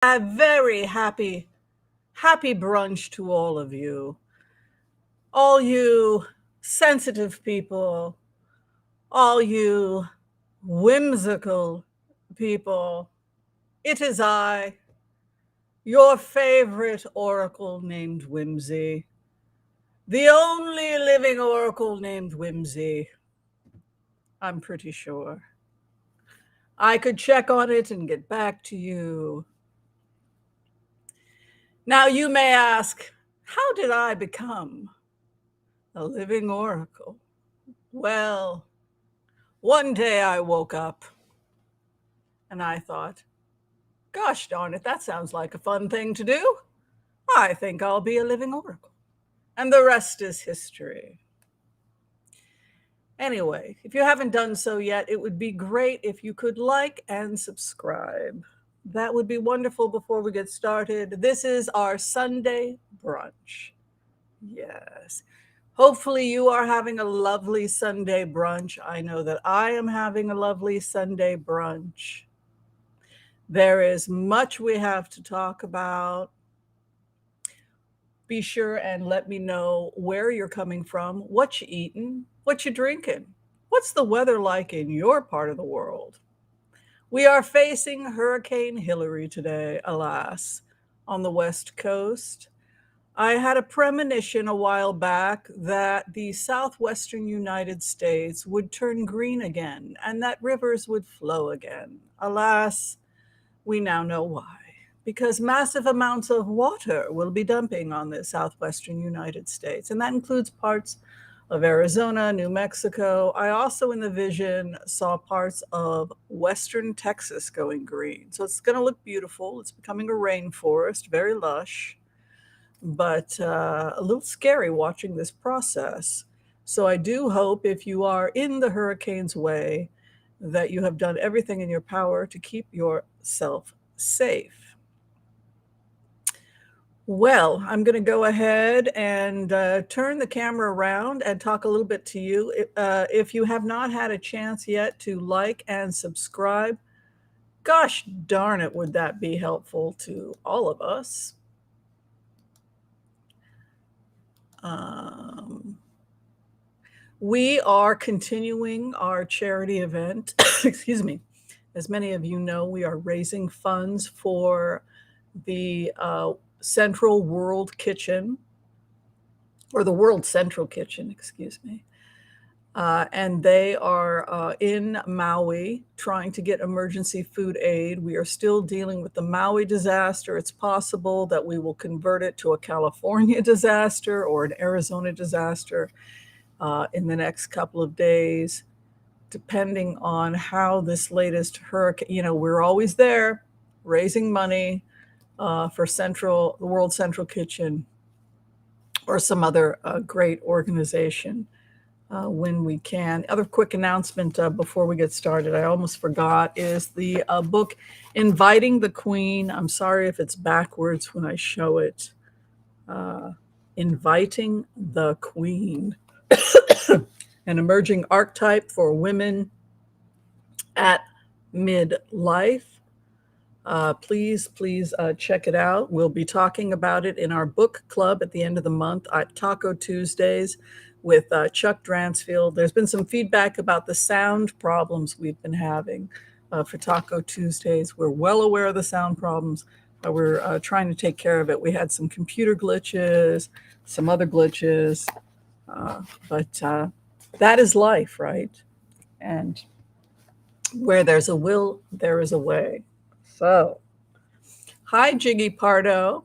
A very happy brunch to all you sensitive people, all you whimsical people. It is I, your favorite oracle named Whimsy, the only living oracle named Whimsy, I'm pretty sure. I could check on it and get back to you. Now you may ask, how did I become a living oracle? Well, one day I woke up and I thought, gosh darn it, that sounds like a fun thing to do. I think I'll be a living oracle. And the rest is history. Anyway, if you haven't done so yet, it would be great if you could like and subscribe. That would be wonderful before we get started. This is our Sunday brunch. Yes. Hopefully, you are having a lovely Sunday brunch. I know that I am having a lovely Sunday brunch. There is much we have to talk about. Be sure and let me know where you're coming from, what you eating, what you drinking, what's the weather like in your part of the world. We are facing Hurricane Hillary today, alas, on the West Coast. I had a premonition a while back that the southwestern United States would turn green again and that rivers would flow again. Alas, we now know why. Because massive amounts of water will be dumping on the southwestern United States, and that includes parts of Arizona, New Mexico. I also, in the vision, saw parts of western Texas going green. So it's going to look beautiful. It's becoming a rainforest, very lush, but a little scary watching this process. So I do hope if you are in the hurricane's way that you have done everything in your power to keep yourself safe. Well, I'm going to go ahead and turn the camera around and talk a little bit to you. If you have not had a chance yet to like and subscribe, gosh darn it, would that be helpful to all of us? We are continuing our charity event. Excuse me. As many of you know, we are raising funds for the Central World Kitchen, or the World Central Kitchen, excuse me. And they are in Maui trying to get emergency food aid. We are still dealing with the Maui disaster. It's possible that we will convert it to a California disaster or an Arizona disaster in the next couple of days, depending on how this latest hurricane, we're always there raising money for the World Central Kitchen or some other great organization when we can. Other quick announcement before we get started, I almost forgot, is the book Inviting the Queen. I'm sorry if it's backwards when I show it. Inviting the Queen, an emerging archetype for women at midlife. Please check it out. We'll be talking about it in our book club at the end of the month at Taco Tuesdays with Chuck Dransfield. There's been some feedback about the sound problems we've been having for Taco Tuesdays. We're well aware of the sound problems. We're trying to take care of it. We had some computer glitches, some other glitches, but that is life, right? And where there's a will, there is a way. So, hi, Jiggy Pardo.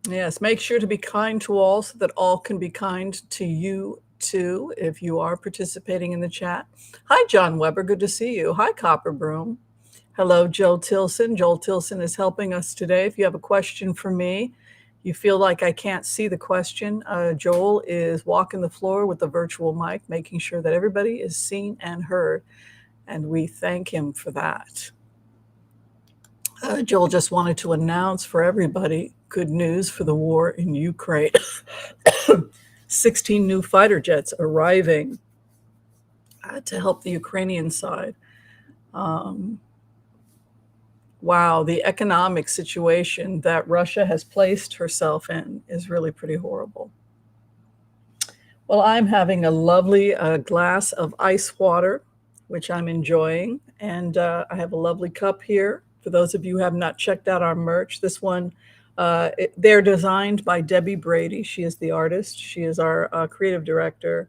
Yes, make sure to be kind to all so that all can be kind to you too if you are participating in the chat. Hi, John Weber. Good to see you. Hi, Copper Broom. Hello, Joel Tilson. Joel Tilson is helping us today. If you have a question for me, you feel like I can't see the question, Joel is walking the floor with the virtual mic, making sure that everybody is seen and heard, and we thank him for that. Joel just wanted to announce for everybody good news for the war in Ukraine. 16 new fighter jets arriving to help the Ukrainian side. Wow, the economic situation that Russia has placed herself in is really pretty horrible. Well, I'm having a lovely glass of ice water, which I'm enjoying. And I have a lovely cup here. For those of you who have not checked out our merch, this one, they're designed by Debbie Brady. She is the artist, she is our creative director.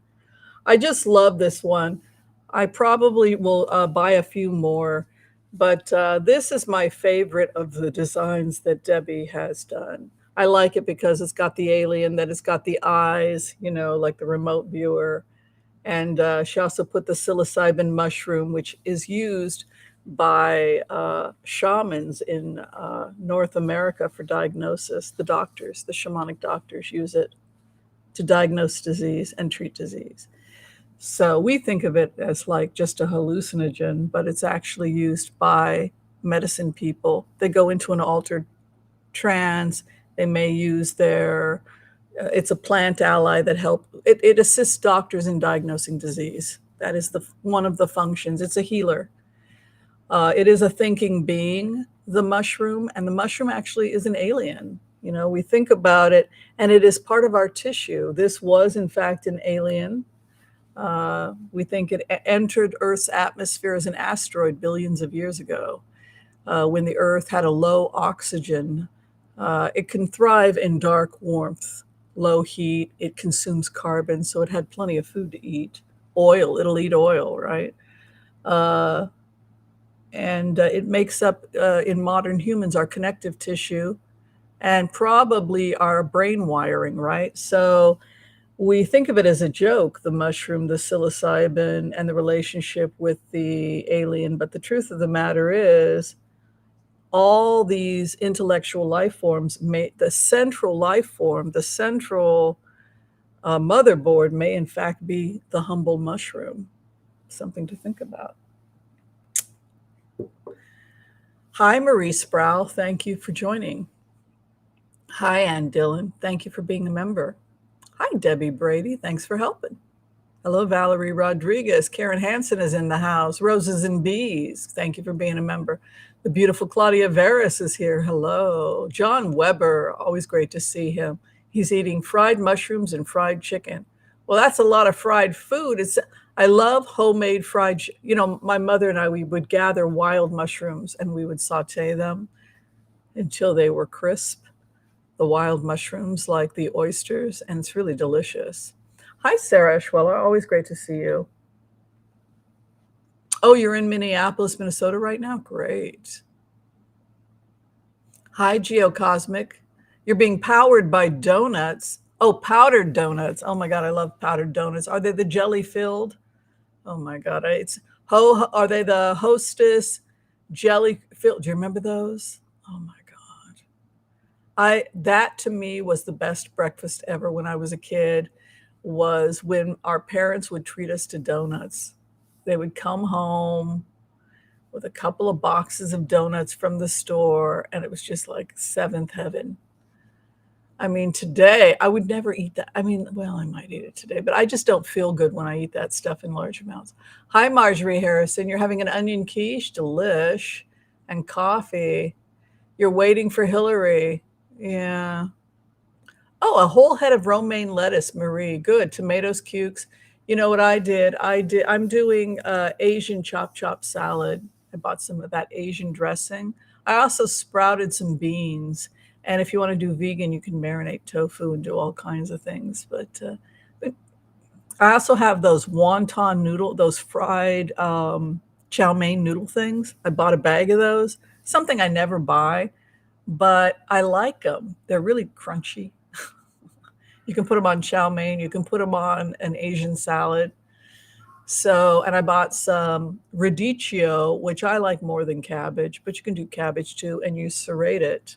I just love this one. I probably will buy a few more, but this is my favorite of the designs that Debbie has done. I like it because it's got the alien, that it's got the eyes, you know, like the remote viewer. And she also put the psilocybin mushroom, which is used by shamans in North America for diagnosis. The doctors, the shamanic doctors use it to diagnose disease and treat disease. So we think of it as like just a hallucinogen, but it's actually used by medicine people. They go into an altered trance. They may use their, it's a plant ally that it assists doctors in diagnosing disease. That is one of the functions. It's a healer. It is a thinking being, the mushroom, and the mushroom actually is an alien. You know, we think about it, and it is part of our tissue. This was, in fact, an alien. We think it entered Earth's atmosphere as an asteroid billions of years ago, when the Earth had a low oxygen. It can thrive in dark warmth, low heat. It consumes carbon, so it had plenty of food to eat. Oil, it'll eat oil, right? And it makes up, in modern humans, our connective tissue and probably our brain wiring, right? So we think of it as a joke, the mushroom, the psilocybin, and the relationship with the alien. But the truth of the matter is, all these intellectual life forms, the central life form, the central motherboard may in fact be the humble mushroom. Something to think about. Hi, Marie Sproul. Thank you for joining. Hi, Ann Dillon. Thank you for being a member. Hi, Debbie Brady. Thanks for helping. Hello, Valerie Rodriguez. Karen Hansen is in the house. Roses and Bees. Thank you for being a member. The beautiful Claudia Veras is here. Hello. John Weber. Always great to see him. He's eating fried mushrooms and fried chicken. Well, that's a lot of fried food. I love homemade fried. You know, my mother and I, we would gather wild mushrooms and we would saute them until they were crisp. The wild mushrooms, like the oysters, and it's really delicious. Hi, Sarah Schweller. Always great to see you. Oh, you're in Minneapolis, Minnesota right now? Great. Hi, Geocosmic. You're being powered by donuts. Oh, powdered donuts. Oh my God, I love powdered donuts. Are they the jelly filled? Oh my God. Are they the Hostess jelly filled? Do you remember those? Oh my God. That to me was the best breakfast ever when I was a kid, was when our parents would treat us to donuts. They would come home with a couple of boxes of donuts from the store, and it was just like seventh heaven. I mean, today I would never eat that. I mean, well, I might eat it today, but I just don't feel good when I eat that stuff in large amounts. Hi, Marjorie Harrison. You're having an onion quiche, delish, and coffee. You're waiting for Hillary. Yeah. Oh, a whole head of romaine lettuce, Marie. Good. Tomatoes, cukes. You know what I did? I'm doing Asian chop salad. I bought some of that Asian dressing. I also sprouted some beans. And if you want to do vegan, you can marinate tofu and do all kinds of things. But I also have those wonton noodle, those fried chow mein noodle things. I bought a bag of those. Something I never buy, but I like them. They're really crunchy. You can put them on chow mein. You can put them on an Asian salad. So, and I bought some radicchio, which I like more than cabbage, but you can do cabbage too, and you serrate it.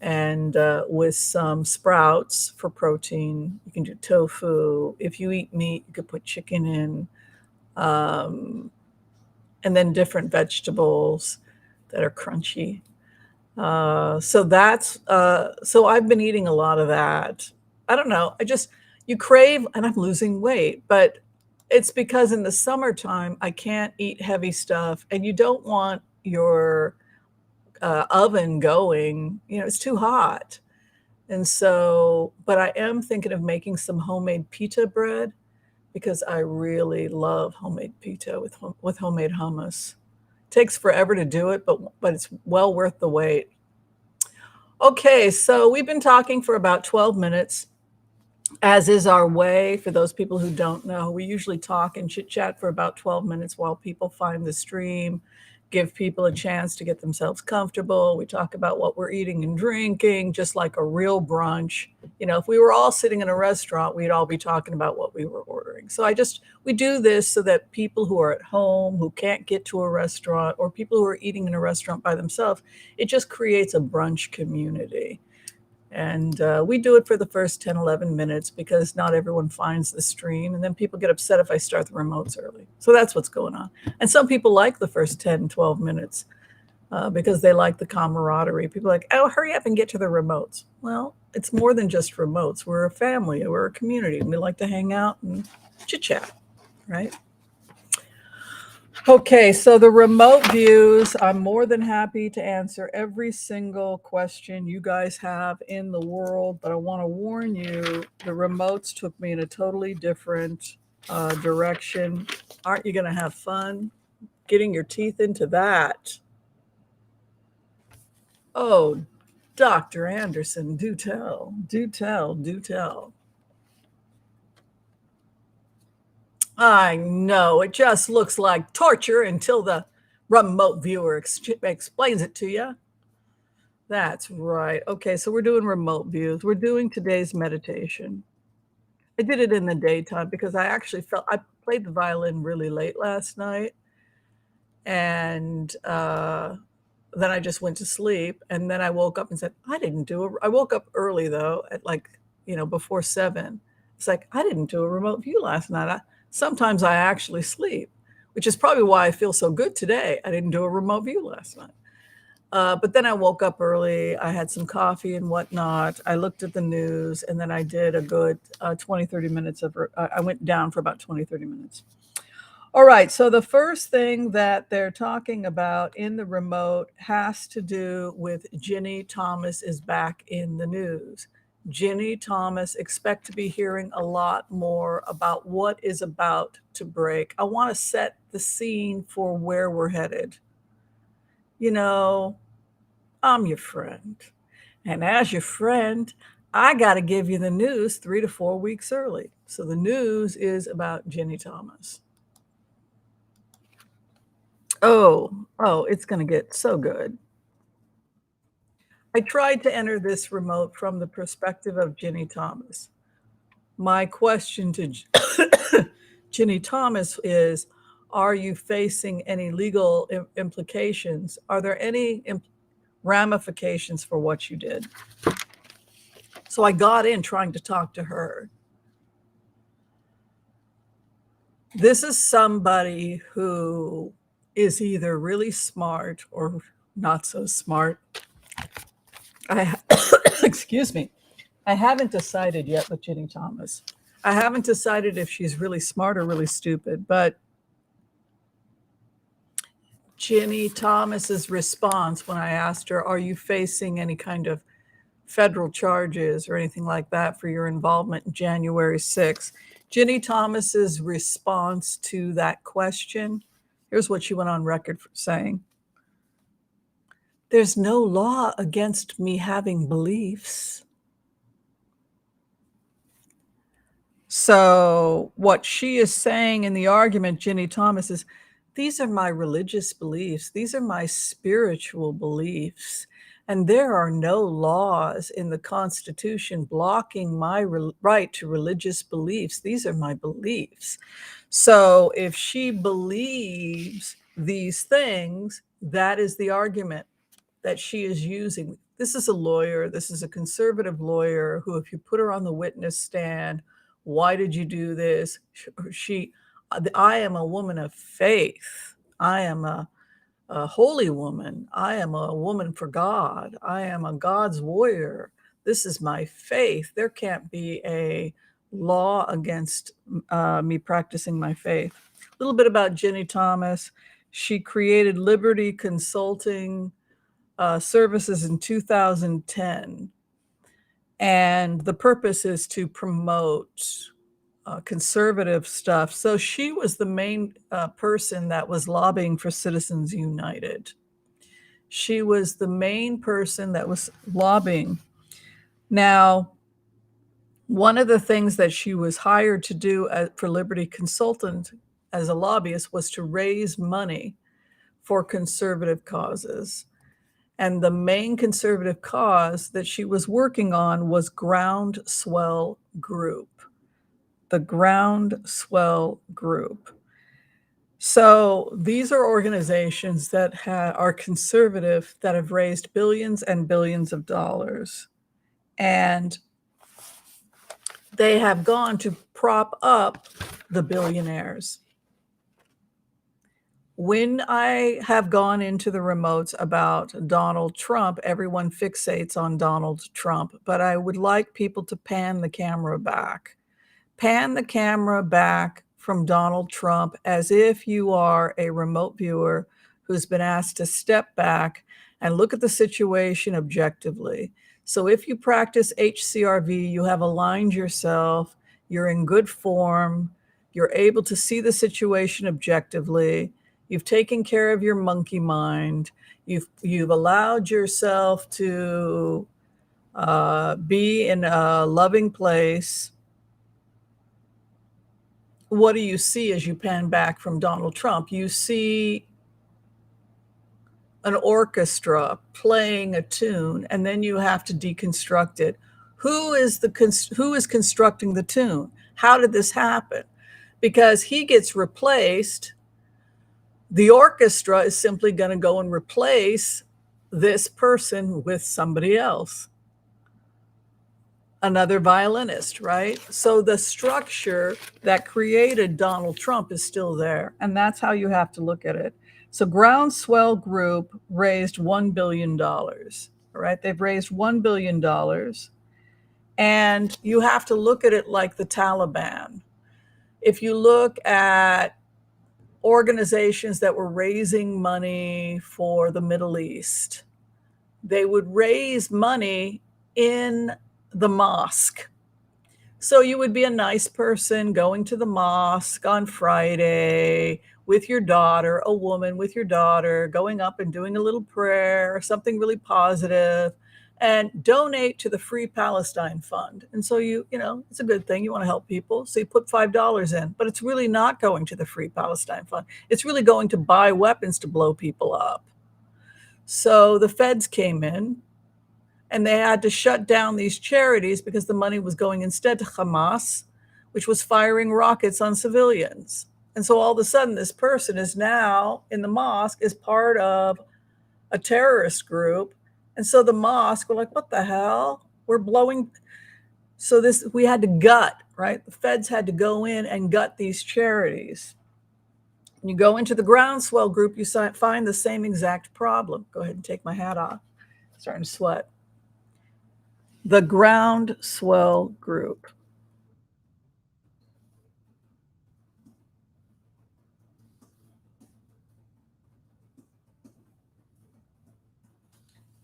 And with some sprouts for protein. You can do tofu. If you eat meat, you could put chicken in. And then different vegetables that are crunchy. So I've been eating a lot of that. I don't know. You crave, and I'm losing weight, but it's because in the summertime, I can't eat heavy stuff, and you don't want your oven going, it's too hot. And so, but I am thinking of making some homemade pita bread because I really love homemade pita with homemade hummus. Takes forever to do it, but it's well worth the wait. Okay, so we've been talking for about 12 minutes, as is our way. For those people who don't know, we usually talk and chit chat for about 12 minutes while people find the stream, give people a chance to get themselves comfortable. We talk about what we're eating and drinking, just like a real brunch. If we were all sitting in a restaurant, we'd all be talking about what we were ordering. So we do this so that people who are at home, who can't get to a restaurant, or people who are eating in a restaurant by themselves, it just creates a brunch community. And we do it for the first 10, 11 minutes because not everyone finds the stream. And then people get upset if I start the remotes early. So that's what's going on. And some people like the first 10, 12 minutes because they like the camaraderie. People are like, oh, hurry up and get to the remotes. Well, it's more than just remotes. We're a family. We're a community. And we like to hang out and chit-chat, right? Okay, so the remote views, I'm more than happy to answer every single question you guys have in the world, but I want to warn you, the remotes took me in a totally different direction. Aren't you going to have fun getting your teeth into that? Oh, Dr. Anderson, do tell, do tell, do tell. I know, it just looks like torture until the remote viewer explains it to you. That's right. Okay, so we're doing remote views. We're doing today's meditation. I did it in the daytime because I actually I played the violin really late last night. And then I just went to sleep. And then I woke up and said, I woke up early though, at before 7. It's like, I didn't do a remote view last night. Sometimes I actually sleep, which is probably why I feel so good today. I didn't do a remote view last night. But then I woke up early. I had some coffee and whatnot. I looked at the news, and then I did a good 20, 30 minutes I went down for about 20, 30 minutes. All right. So the first thing that they're talking about in the remote has to do with Ginny Thomas is back in the news. Ginny Thomas, expect to be hearing a lot more about what is about to break. I want to set the scene for where we're headed. I'm your friend. And as your friend, I got to give you the news 3 to 4 weeks early. So the news is about Ginny Thomas. Oh, it's going to get so good. I tried to enter this remote from the perspective of Ginny Thomas. My question to Ginny Thomas is, are you facing any legal implications? Are there any ramifications for what you did? So I got in trying to talk to her. This is somebody who is either really smart or not so smart. Excuse me. I haven't decided yet with Ginny Thomas. I haven't decided if she's really smart or really stupid, but Ginny Thomas's response when I asked her, are you facing any kind of federal charges or anything like that for your involvement in January 6th? Ginny Thomas's response to that question, here's what she went on record for saying. There's no law against me having beliefs. So what she is saying in the argument, Ginny Thomas, is these are my religious beliefs. These are my spiritual beliefs. And there are no laws in the Constitution blocking my right to religious beliefs. These are my beliefs. So if she believes these things, that is the argument that she is using. This is a lawyer. This is a conservative lawyer who, if you put her on the witness stand, why did you do this? I am a woman of faith. I am a holy woman. I am a woman for God. I am a God's warrior. This is my faith. There can't be a law against me practicing my faith. A little bit about Ginny Thomas. She created Liberty Consulting services in 2010. And the purpose is to promote conservative stuff. So she was the main person that was lobbying for Citizens United. She was the main person that was lobbying. Now, one of the things that she was hired to do for Liberty Consultant as a lobbyist was to raise money for conservative causes. And the main conservative cause that she was working on was Groundswell Group. The Groundswell Group. So these are organizations that are conservative, that have raised billions and billions of dollars. And they have gone to prop up the billionaires. When I have gone into the remotes about Donald Trump, everyone fixates on Donald Trump, but I would like people to pan the camera back. Pan the camera back from Donald Trump as if you are a remote viewer who's been asked to step back and look at the situation objectively. So if you practice HCRV, you have aligned yourself, you're in good form, you're able to see the situation objectively, you've taken care of your monkey mind, you've allowed yourself to be in a loving place. What do you see as you pan back from Donald Trump? You see an orchestra playing a tune, and then you have to deconstruct it. Who is constructing the tune? How did this happen? Because he gets replaced, the orchestra is simply going to go and replace this person with somebody else. Another violinist, right? So the structure that created Donald Trump is still there. And that's how you have to look at it. So Groundswell Group raised $1 billion, right? They've raised $1 billion. And you have to look at it like the Taliban. If you look at organizations that were raising money for the Middle East, they would raise money in the mosque. So you would be a nice person going to the mosque on Friday with your daughter, a woman with your daughter, going up and doing a little prayer, something really positive, and donate to the Free Palestine Fund. And so you know, it's a good thing. You want to help people. So you put $5 in, but it's really not going to the Free Palestine Fund. It's really going to buy weapons to blow people up. So the feds came in, and they had to shut down these charities because the money was going instead to Hamas, which was firing rockets on civilians. And so all of a sudden, this person is now in the mosque as part of a terrorist group. And so the mosque were like, what the hell? We're blowing. So we had to gut, right? The feds had to go in and gut these charities. When you go into the Groundswell Group, you find the same exact problem. Go ahead and take my hat off. Starting to sweat. The Groundswell Group.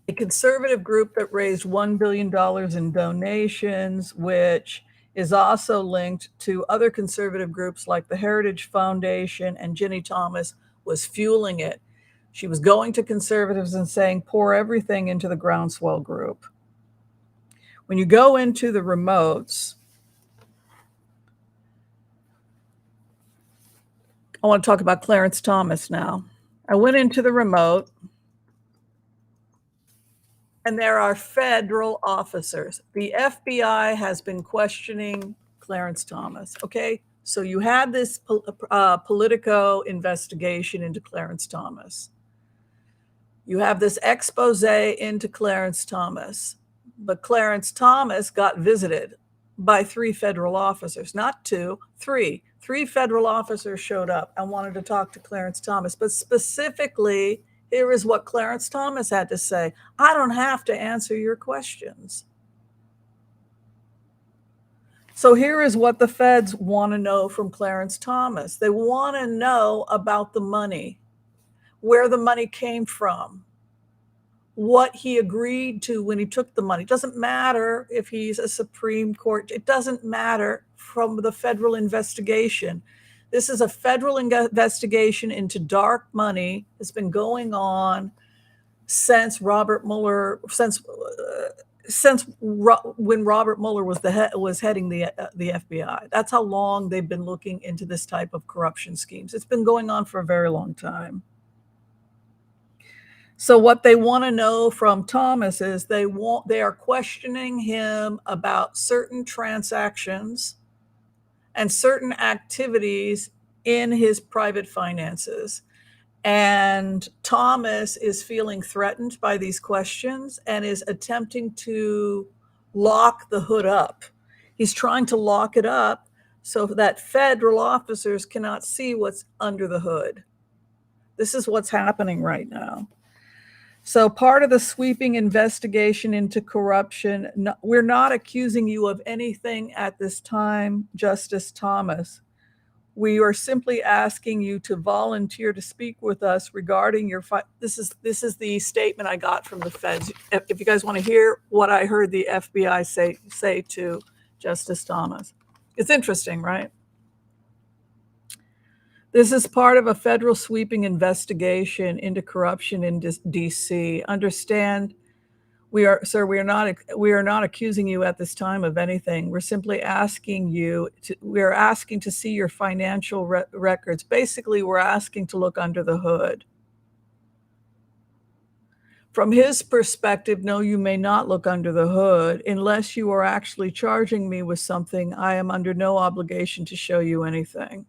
A conservative group that raised $1 billion in donations, which is also linked to other conservative groups like the Heritage Foundation, and Ginny Thomas was fueling it. She was going to conservatives and saying, pour everything into the Groundswell Group. When you go into the remotes, I want to talk about Clarence Thomas now. I went into the remote, and there are federal officers. The FBI has been questioning Clarence Thomas, okay? So you had this Politico investigation into Clarence Thomas. You have this expose into Clarence Thomas. But Clarence Thomas got visited by 3 federal officers, not 2, 3. 3 federal officers showed up and wanted to talk to Clarence Thomas. But specifically, here is what Clarence Thomas had to say. I don't have to answer your questions. So here is what the feds want to know from Clarence Thomas. They want to know about the money, where the money came from, what he agreed to when he took the money. It doesn't matter if he's a Supreme Court. It doesn't matter from the federal investigation. This is a federal investigation into dark money. It's been going on since Robert Mueller, when Robert Mueller was heading the FBI. That's how long they've been looking into this type of corruption schemes. It's been going on for a very long time. So what they want to know from Thomas is they are questioning him about certain transactions and certain activities in his private finances. And Thomas is feeling threatened by these questions and is attempting to lock the hood up. He's trying to lock it up so that federal officers cannot see what's under the hood. This is what's happening right now. So part of the sweeping investigation into corruption, we're not accusing you of anything at this time, Justice Thomas. We are simply asking you to volunteer to speak with us regarding your this is the statement I got from the feds. If you guys want to hear what I heard the FBI say to Justice Thomas. It's interesting, right? This is part of a federal sweeping investigation into corruption in DC. Understand, we are not accusing you at this time of anything. We're simply asking we're asking to see your financial records. Basically, we're asking to look under the hood. From his perspective, no, you may not look under the hood. Unless you are actually charging me with something, I am under no obligation to show you anything.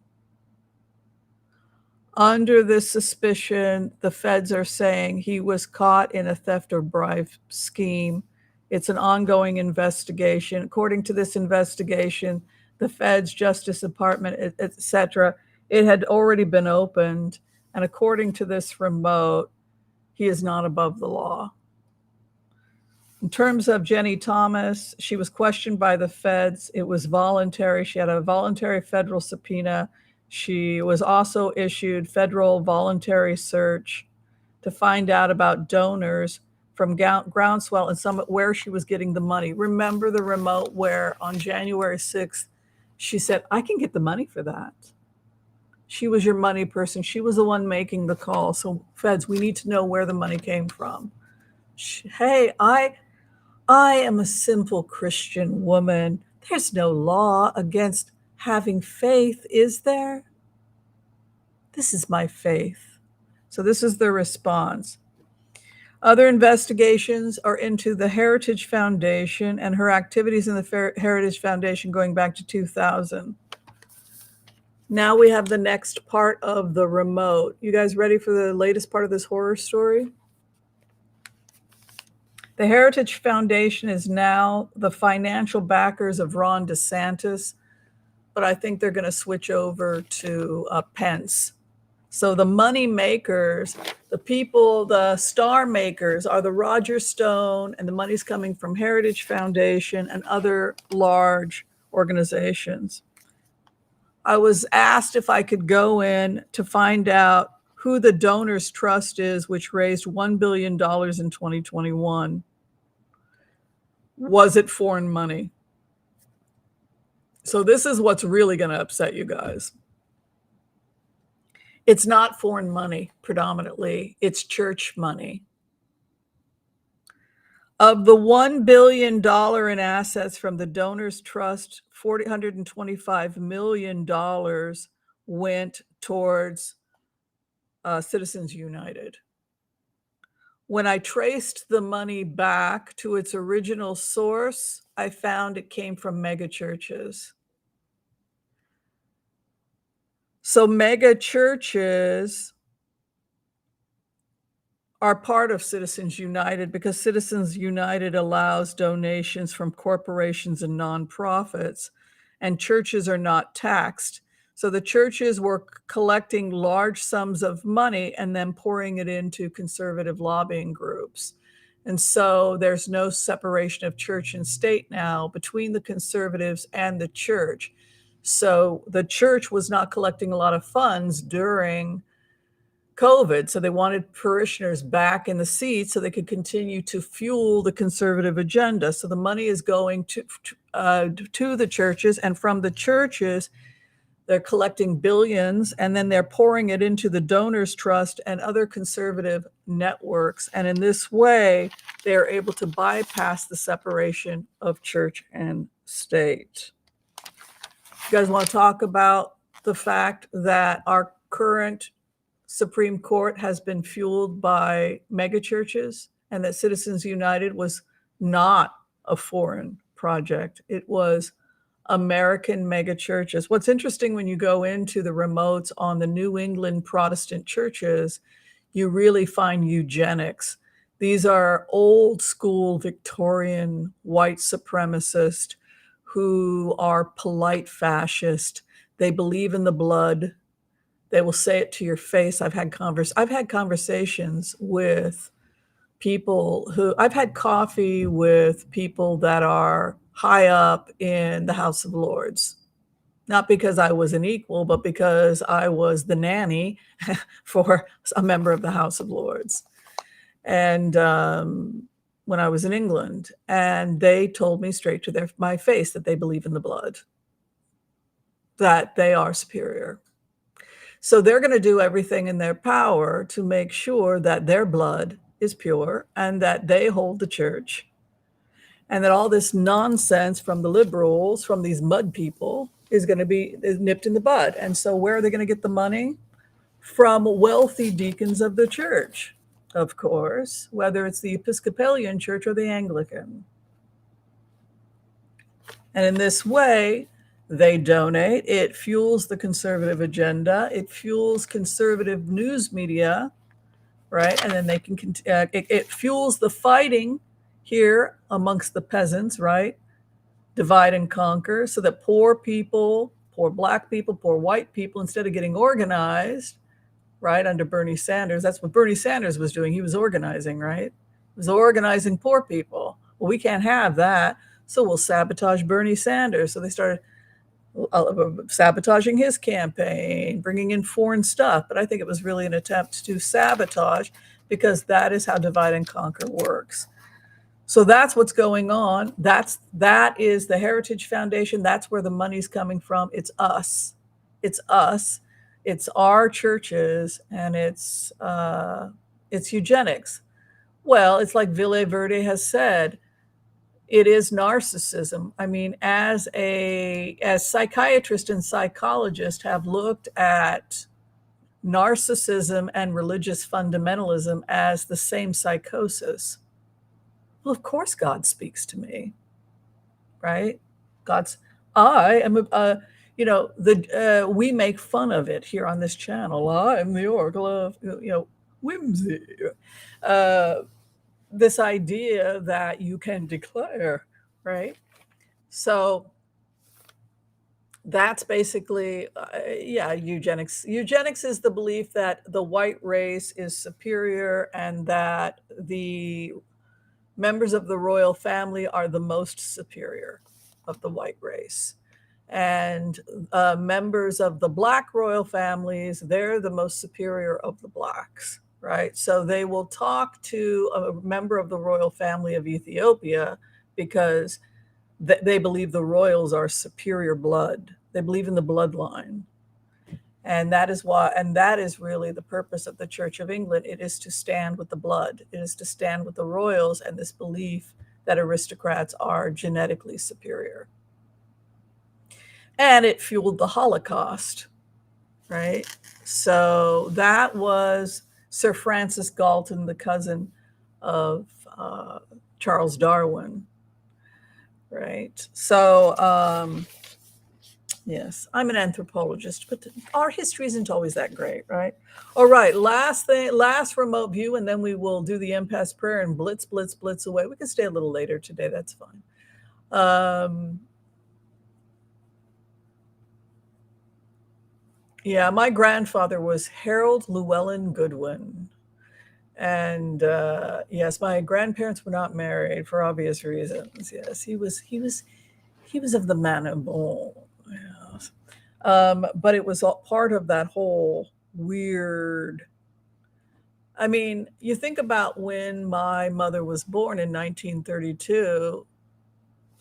Under this suspicion, the feds are saying he was caught in a theft or bribe scheme. It's an ongoing investigation. According to this investigation, the feds, Justice Department, etc., it had already been opened. And according to this remote, he is not above the law. In terms of Ginny Thomas, she was questioned by the feds. It was voluntary. She had a voluntary federal subpoena. She was also issued federal voluntary search to find out about donors from Groundswell and where she was getting the money. Remember the remote where on January 6th, she said, I can get the money for that. She was your money person. She was the one making the call. So feds, we need to know where the money came from. Hey, I am a simple Christian woman. There's no law against having faith, is there? This is my faith. So this is the response. Other investigations are into the Heritage Foundation and her activities in the Heritage Foundation going back to 2000. Now we have the next part of the remote. You guys ready for the latest part of this horror story? The Heritage Foundation is now the financial backers of Ron Desantis, but I think they're going to switch over to Pence. So the money makers, the people, the star makers are the Roger Stone, and the money's coming from Heritage Foundation and other large organizations. I was asked if I could go in to find out who the Donors Trust is, which raised $1 billion in 2021. Was it foreign money? So this is what's really going to upset you guys. It's not foreign money predominantly, it's church money. Of the $1 billion in assets from the Donors Trust, $125 million went towards Citizens United. When I traced the money back to its original source, I found it came from mega churches. So mega churches are part of Citizens United because Citizens United allows donations from corporations and nonprofits, and churches are not taxed. So the churches were collecting large sums of money and then pouring it into conservative lobbying groups. And so there's no separation of church and state now between the conservatives and the church. So the church was not collecting a lot of funds during COVID. So they wanted parishioners back in the seats so they could continue to fuel the conservative agenda. So the money is going to the churches, and from the churches, they're collecting billions, and then they're pouring it into the donors trust and other conservative networks. And in this way, they're able to bypass the separation of church and state. You guys want to talk about the fact that our current Supreme Court has been fueled by megachurches, and that Citizens United was not a foreign project. It was American megachurches. What's interesting when you go into the remotes on the New England Protestant churches, you really find eugenics. These are old school Victorian white supremacists who are polite fascist. They believe in the blood. They will say it to your face. I've had conversations with people who, I've had coffee with people that are high up in the House of Lords, not because I was an equal, but because I was the nanny for a member of the House of Lords. And when I was in England, and they told me straight to my face that they believe in the blood, that they are superior. So they're going to do everything in their power to make sure that their blood is pure and that they hold the church, and that all this nonsense from the liberals, from these mud people, is nipped in the bud. And so where are they going to get the money? From wealthy deacons of the church, of course, whether it's the Episcopalian church or the Anglican. And in this way, they donate. It fuels the conservative agenda. It fuels conservative news media, right? And then they can, it fuels the fighting here amongst the peasants, right? Divide and conquer, so that poor people, poor Black people, poor white people, instead of getting organized, right, under Bernie Sanders, that's what Bernie Sanders was doing. He was organizing, right? He was organizing poor people. Well, we can't have that, so we'll sabotage Bernie Sanders. So they started sabotaging his campaign, bringing in foreign stuff. But I think it was really an attempt to sabotage, because that is how divide and conquer works. So that's what's going on. That is the Heritage Foundation. That's where the money's coming from. It's us. It's us. It's our churches, and it's eugenics. Well, it's like Ville Verde has said. It is narcissism. I mean, as psychiatrists and psychologists have looked at narcissism and religious fundamentalism as the same psychosis. Well, of course God speaks to me, right? I am, we make fun of it here on this channel. I am the oracle of, whimsy. This idea that you can declare, right? So that's basically, eugenics. Eugenics is the belief that the white race is superior, and that the members of the royal family are the most superior of the white race. And members of the Black royal families, they're the most superior of the Blacks, right? So they will talk to a member of the royal family of Ethiopia because they believe the royals are superior blood. They believe in the bloodline. And that is why, and that is really the purpose of the Church of England. It is to stand with the blood. It is to stand with the royals, and this belief that aristocrats are genetically superior. And it fueled the Holocaust, right? So that was Sir Francis Galton, the cousin of Charles Darwin, right? So, yes, I'm an anthropologist, but our history isn't always that great, right? All right, last remote view, and then we will do the Empath prayer and blitz away. We can stay a little later today, that's fine. Yeah, my grandfather was Harold Llewellyn Goodwin. And yes, my grandparents were not married for obvious reasons. Yes, he was of the manor born. Yes. But it was all part of that whole weird I mean, you think about when my mother was born in 1932,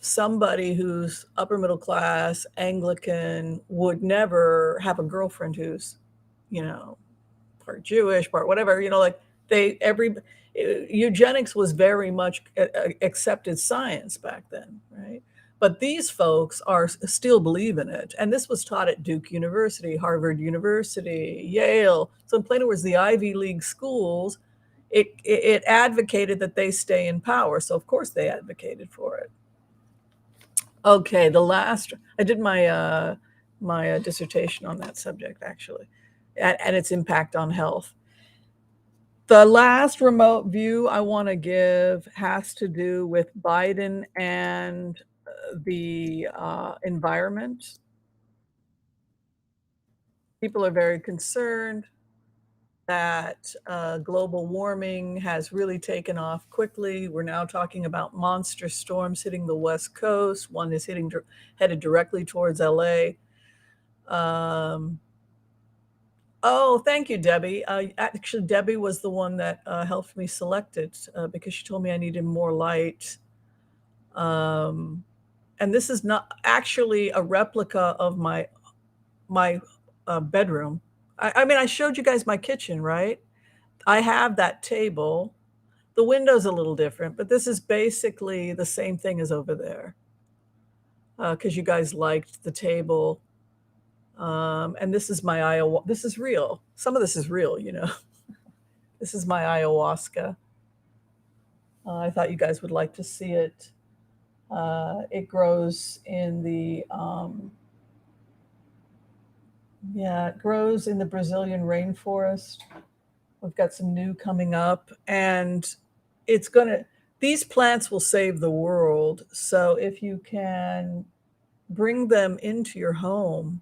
somebody who's upper middle class, Anglican, would never have a girlfriend who's, you know, part Jewish, part whatever, like eugenics was very much accepted science back then, right? But these folks are still believe in it. And this was taught at Duke University, Harvard University, Yale. So in plain words, the Ivy League schools, it advocated that they stay in power. So of course they advocated for it. Okay, I did my dissertation on that subject actually, and its impact on health. The last remote view I want to give has to do with Biden and the environment. People are very concerned that global warming has really taken off quickly. We're now talking about monster storms hitting the West Coast. One is headed directly towards LA. Oh, thank you, Debbie. Actually, Debbie was the one that helped me select it because she told me I needed more light. Um, and this is not actually a replica of my bedroom. I mean, I showed you guys my kitchen, right? I have that table. The window's a little different, but this is basically the same thing as over there because you guys liked the table. And this is my Iowa. This is real. Some of this is real, This is my ayahuasca. I thought you guys would like to see it. It grows in it grows in the Brazilian rainforest. We've got some new coming up, and these plants will save the world. So if you can bring them into your home,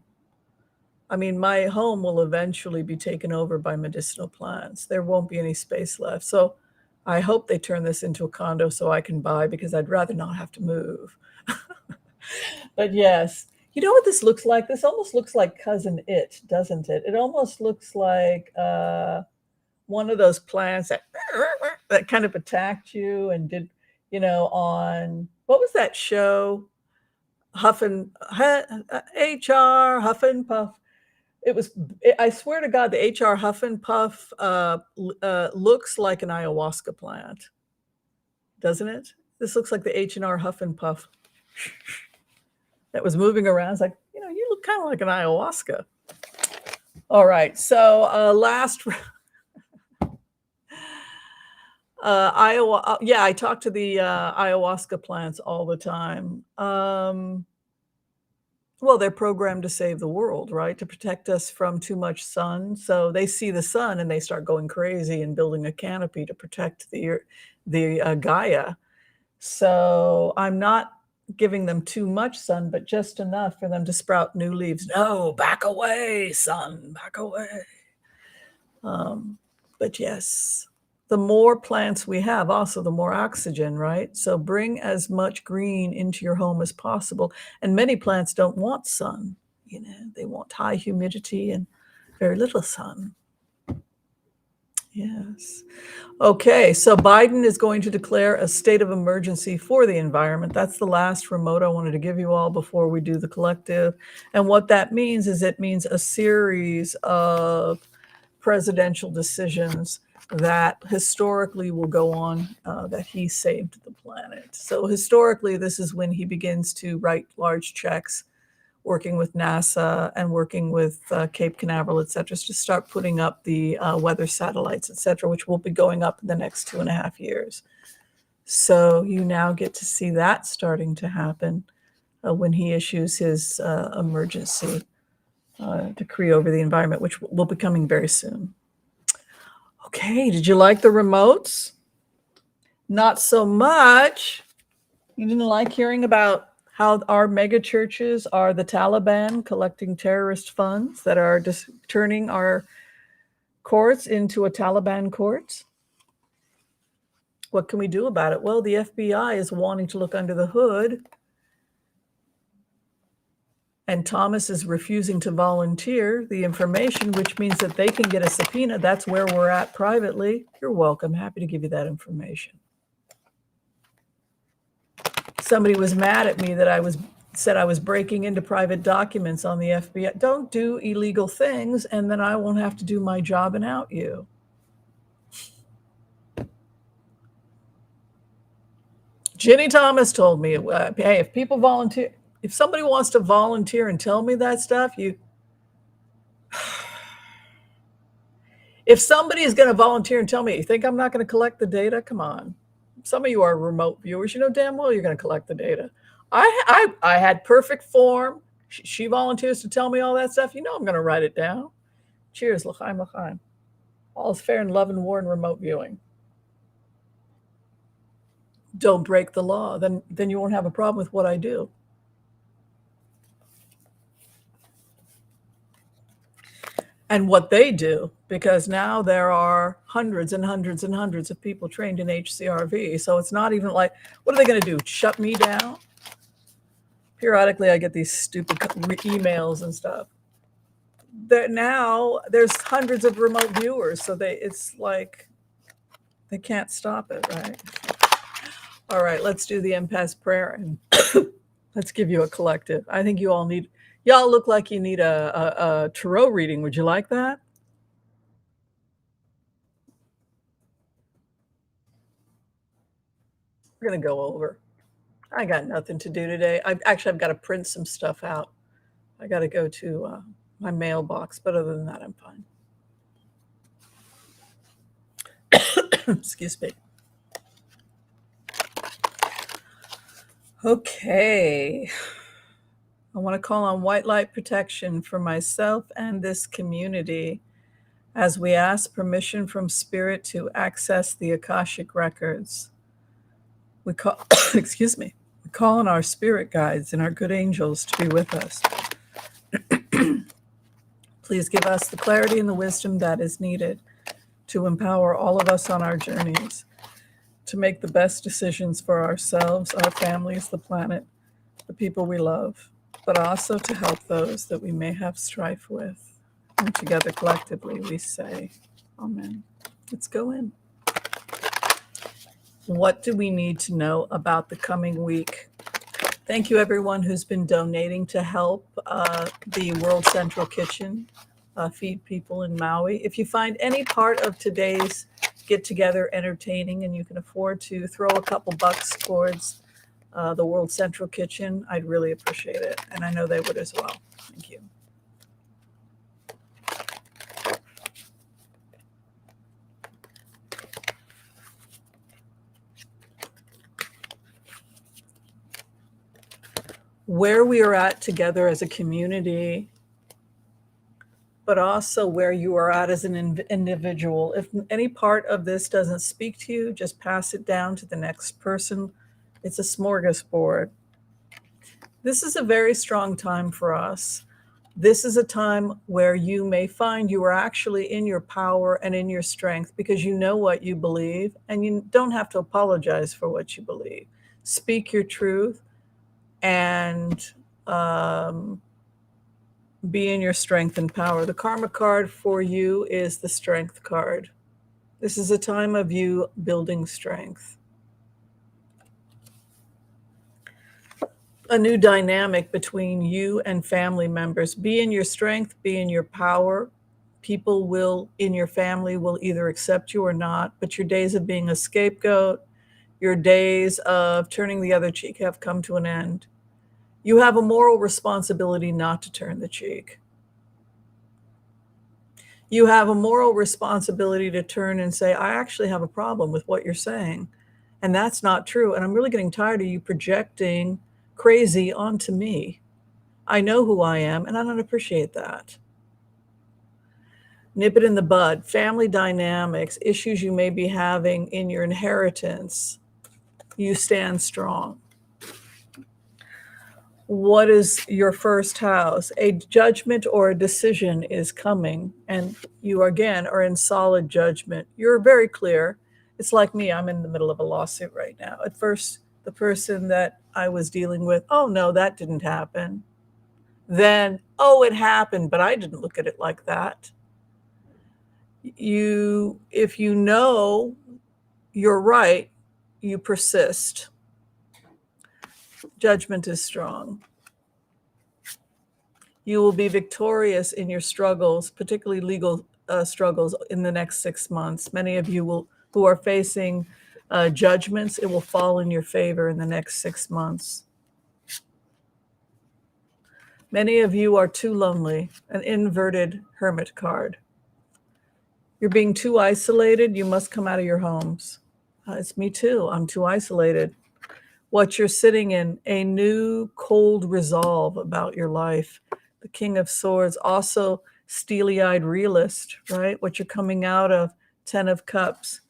I mean, my home will eventually be taken over by medicinal plants. There won't be any space left. So I hope they turn this into a condo so I can buy because I'd rather not have to move. But yes, you know what this looks like? This almost looks like Cousin It, doesn't it? It almost looks like one of those plants that kind of attacked you and did, on what was that show? HR Huff and Puff. I swear to God, the HR Huff and Puff looks like an ayahuasca plant, doesn't it? This looks like the H&R Huff and Puff that was moving around. It's like, you look kind of like an ayahuasca. All right, so last Iowa. Yeah, I talk to the ayahuasca plants all the time. Well, they're programmed to save the world, right? To protect us from too much sun. So they see the sun and they start going crazy and building a canopy to protect the Gaia. So I'm not giving them too much sun, but just enough for them to sprout new leaves. No, back away, sun, back away. But yes, the more plants we have, also the more oxygen, right? So bring as much green into your home as possible. And many plants don't want sun, they want high humidity and very little sun. Yes. Okay, so Biden is going to declare a state of emergency for the environment. That's the last remote I wanted to give you all before we do the collective. And what that means is it means a series of presidential decisions that historically will go on that he saved the planet. So historically, this is when he begins to write large checks, working with NASA and working with Cape Canaveral, et cetera, to start putting up the weather satellites, et cetera, which will be going up in the next 2.5 years. So you now get to see that starting to happen when he issues his emergency decree over the environment, which will be coming very soon. Okay, did you like the remotes? Not so much. You didn't like hearing about how our mega churches are the Taliban collecting terrorist funds that are just turning our courts into a Taliban court? What can we do about it? Well, the FBI is wanting to look under the hood and Thomas is refusing to volunteer the information, which means that they can get a subpoena. That's where we're at privately. You're welcome. Happy to give you that information. Somebody was mad at me that said I was breaking into private documents on the FBI. Don't do illegal things, and then I won't have to do my job and out you. Ginny Thomas told me, hey, if people volunteer, if somebody wants to volunteer and tell me that stuff, if somebody is going to volunteer and tell me, you think I'm not going to collect the data? Come on. Some of you are remote viewers. You know damn well you're going to collect the data. I had perfect form. She volunteers to tell me all that stuff. You know I'm going to write it down. Cheers, l'chaim, l'chaim. All is fair in love and war and remote viewing. Don't break the law. Then you won't have a problem with what I do. And what they do, because now there are hundreds and hundreds and hundreds of people trained in HCRV. So it's not even like, what are they going to do? Shut me down? Periodically, I get these stupid emails and stuff. Now there's hundreds of remote viewers. So it's like they can't stop it, right? All right, let's do the empath's prayer and let's give you a collective. I think you all y'all look like you need a tarot reading. Would you like that? We're going to go over. I got nothing to do today. I've got to print some stuff out. I got to go to my mailbox, but other than that, I'm fine. Excuse me. Okay. I want to call on white light protection for myself and this community as we ask permission from Spirit to access the Akashic records. We call, excuse me, we call on our spirit guides and our good angels to be with us. Please give us the clarity and the wisdom that is needed to empower all of us on our journeys, to make the best decisions for ourselves, our families, the planet, the people we love, but also to help those that we may have strife with. And together, collectively, we say, Amen. Let's go in. What do we need to know about the coming week? Thank you, everyone who's been donating to help the World Central Kitchen feed people in Maui. If you find any part of today's get-together entertaining and you can afford to throw a couple bucks towards the World Central Kitchen, I'd really appreciate it. And I know they would as well. Thank you. Where we are at together as a community, but also where you are at as an individual. If any part of this doesn't speak to you, just pass it down to the next person. It's a smorgasbord. This is a very strong time for us. This is a time where you may find you are actually in your power and in your strength because you know what you believe and you don't have to apologize for what you believe. Speak your truth and be in your strength and power. The karma card for you is the strength card. This is a time of you building strength. A new dynamic between you and family members. Be in your strength, be in your power. People in your family will either accept you or not, but your days of being a scapegoat, your days of turning the other cheek have come to an end. You have a moral responsibility not to turn the cheek. You have a moral responsibility to turn and say, I actually have a problem with what you're saying. And that's not true. And I'm really getting tired of you projecting crazy onto me. I know who I am, and I don't appreciate that. Nip it in the bud. Family dynamics, issues you may be having in your inheritance. You stand strong. What is your first house? A judgment or a decision is coming, and you again are in solid judgment. You're very clear. It's like me, I'm in the middle of a lawsuit right now. At first, the person that I was dealing with, oh no, that didn't happen. then, oh, it happened, but I didn't look at it like that. If you know you're right, you persist. Judgment is strong. You will be victorious in your struggles, particularly legal struggles, in the next 6 months. Many of you who are facing judgments, it will fall in your favor in the next 6 months. Many of you are too lonely, an inverted hermit card. You're being too isolated. You must come out of your homes. It's me too. I'm too isolated. What you're sitting in, a new cold resolve about your life. The King of Swords, also steely-eyed realist, right? What you're coming out of, 10 of Cups.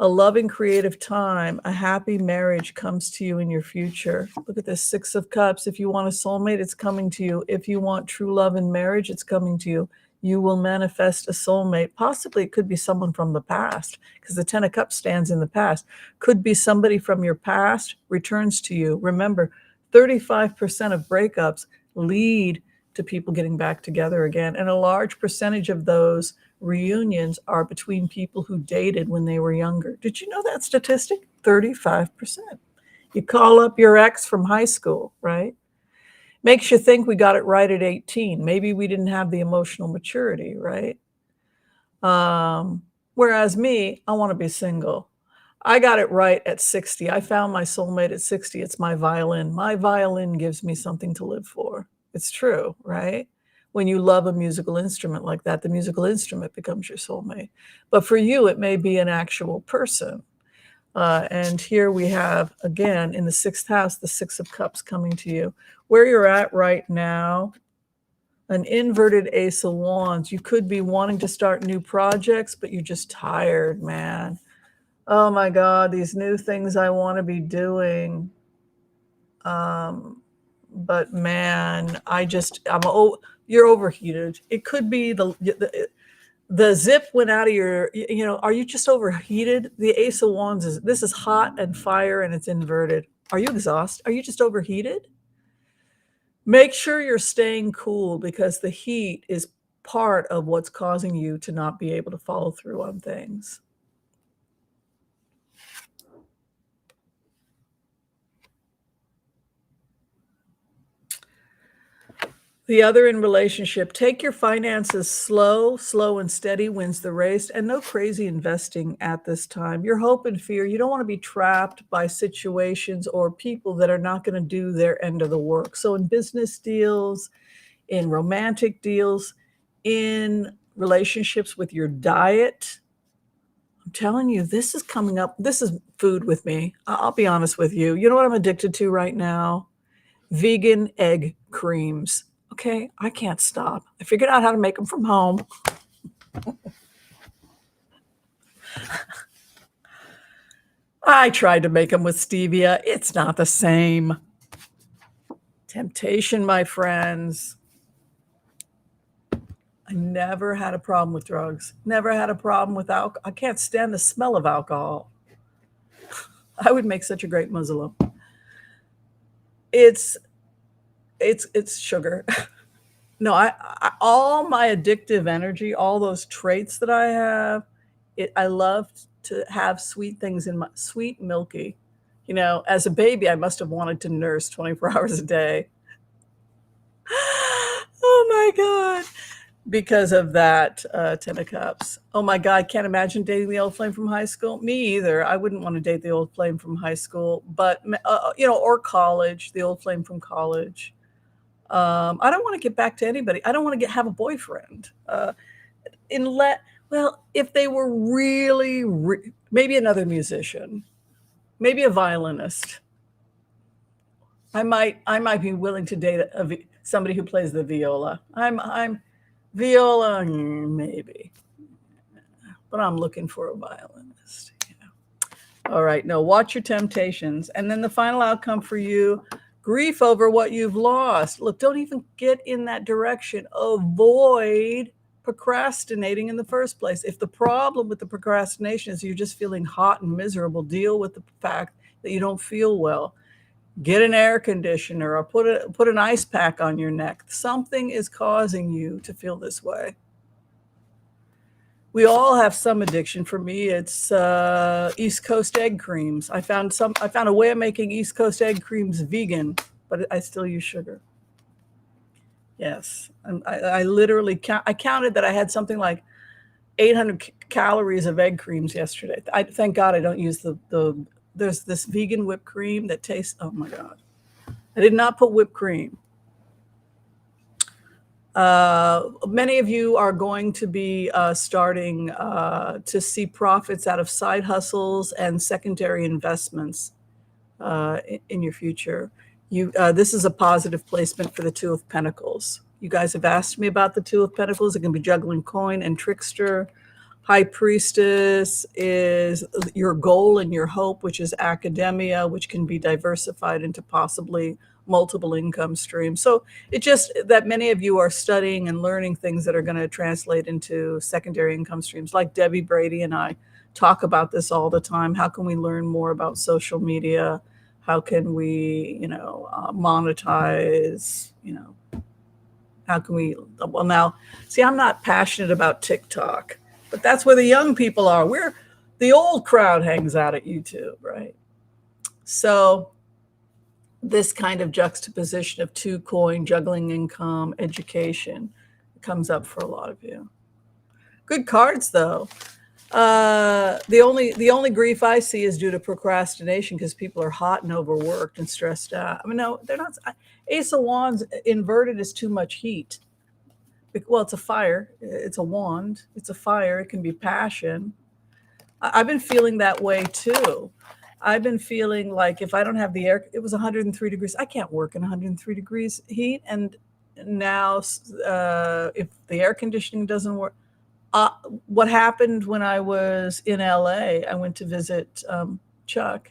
A loving, creative time, a happy marriage comes to you in your future. Look at this, 6 of Cups. If you want a soulmate, it's coming to you. If you want true love in marriage, it's coming to you. You will manifest a soulmate. Possibly it could be someone from the past, because the 10 of Cups stands in the past. Could be somebody from your past returns to you. Remember, 35% of breakups lead to people getting back together again. And a large percentage of those reunions are between people who dated when they were younger. Did you know that statistic? 35%. You call up your ex from high school, right? Makes you think we got it right at 18. Maybe we didn't have the emotional maturity, right? Whereas me, I want to be single. I got it right at 60. I found my soulmate at 60. It's my violin. My violin gives me something to live for. It's true, right? When you love a musical instrument like that, the musical instrument becomes your soulmate. But for you, it may be an actual person. And here we have, again, in the 6th house, the 6 of Cups coming to you. Where you're at right now, an inverted Ace of Wands. You could be wanting to start new projects, but you're just tired, man. Oh my God, these new things I want to be doing. But man, you're overheated. It could be the zip went out of your, are you just overheated? The Ace of Wands this is hot and fire and it's inverted. Are you exhausted? Are you just overheated? Make sure you're staying cool, because the heat is part of what's causing you to not be able to follow through on things. The other in relationship, take your finances slow and steady wins the race, and no crazy investing at this time. Your hope and fear, you don't want to be trapped by situations or people that are not going to do their end of the work. So in business deals, in romantic deals, in relationships with your diet, I'm telling you, this is coming up. This is food with me. I'll be honest with you. You know what I'm addicted to right now? Vegan egg creams. Okay, I can't stop. I figured out how to make them from home. I tried to make them with stevia. It's not the same. Temptation, my friends. I never had a problem with drugs. Never had a problem with alcohol. I can't stand the smell of alcohol. I would make such a great Muslim. It's sugar. No, I all my addictive energy, all those traits that I have, I love to have sweet things in my sweet milky. As a baby, I must have wanted to nurse 24 hours a day. Oh my God. Because of that 10 of Cups. Oh my God, can't imagine dating the old flame from high school. Me either. I wouldn't want to date the old flame from high school, but or college, the old flame from college. I don't want to get back to anybody. I don't want to have a boyfriend. If they were really, maybe another musician, maybe a violinist. I might be willing to date somebody who plays the viola. I'm viola, maybe, but I'm looking for a violinist. All right, no, watch your temptations. And then the final outcome for you, grief over what you've lost. Look, don't even get in that direction. Avoid procrastinating in the first place. If the problem with the procrastination is you're just feeling hot and miserable, deal with the fact that you don't feel well. get an air conditioner or put an ice pack on your neck. Something is causing you to feel this way. We all have some addiction. For me, it's East Coast egg creams. I found a way of making East Coast egg creams vegan, but I still use sugar. Yes, I literally counted that I had something like 800 calories of egg creams yesterday. Thank God I don't use there's this vegan whipped cream that tastes, oh my God. I did not put whipped cream. Many of you are going to be starting to see profits out of side hustles and secondary investments in your future. This is a positive placement for the Two of Pentacles. You guys have asked me about the Two of Pentacles. It can be juggling coin and trickster. High Priestess is your goal and your hope, which is academia, which can be diversified into possibly multiple income streams. So it's just that many of you are studying and learning things that are going to translate into secondary income streams. Like Debbie Brady and I talk about this all the time. How can we learn more about social media? How can we, monetize, how can we, well, now, see, I'm not passionate about TikTok, but that's where the young people are. The old crowd hangs out at YouTube, right? So this kind of juxtaposition of two coin, juggling income, education comes up for a lot of you. Good cards, though. The only grief I see is due to procrastination because people are hot and overworked and stressed out. I mean, no, they're not. Ace of Wands inverted is too much heat. Well, it's a fire. It's a wand. It's a fire. It can be passion. I've been feeling that way too. I've been feeling like if I don't have the air, it was 103 degrees. I can't work in 103 degrees heat. And now if the air conditioning doesn't work, what happened when I was in LA, I went to visit Chuck,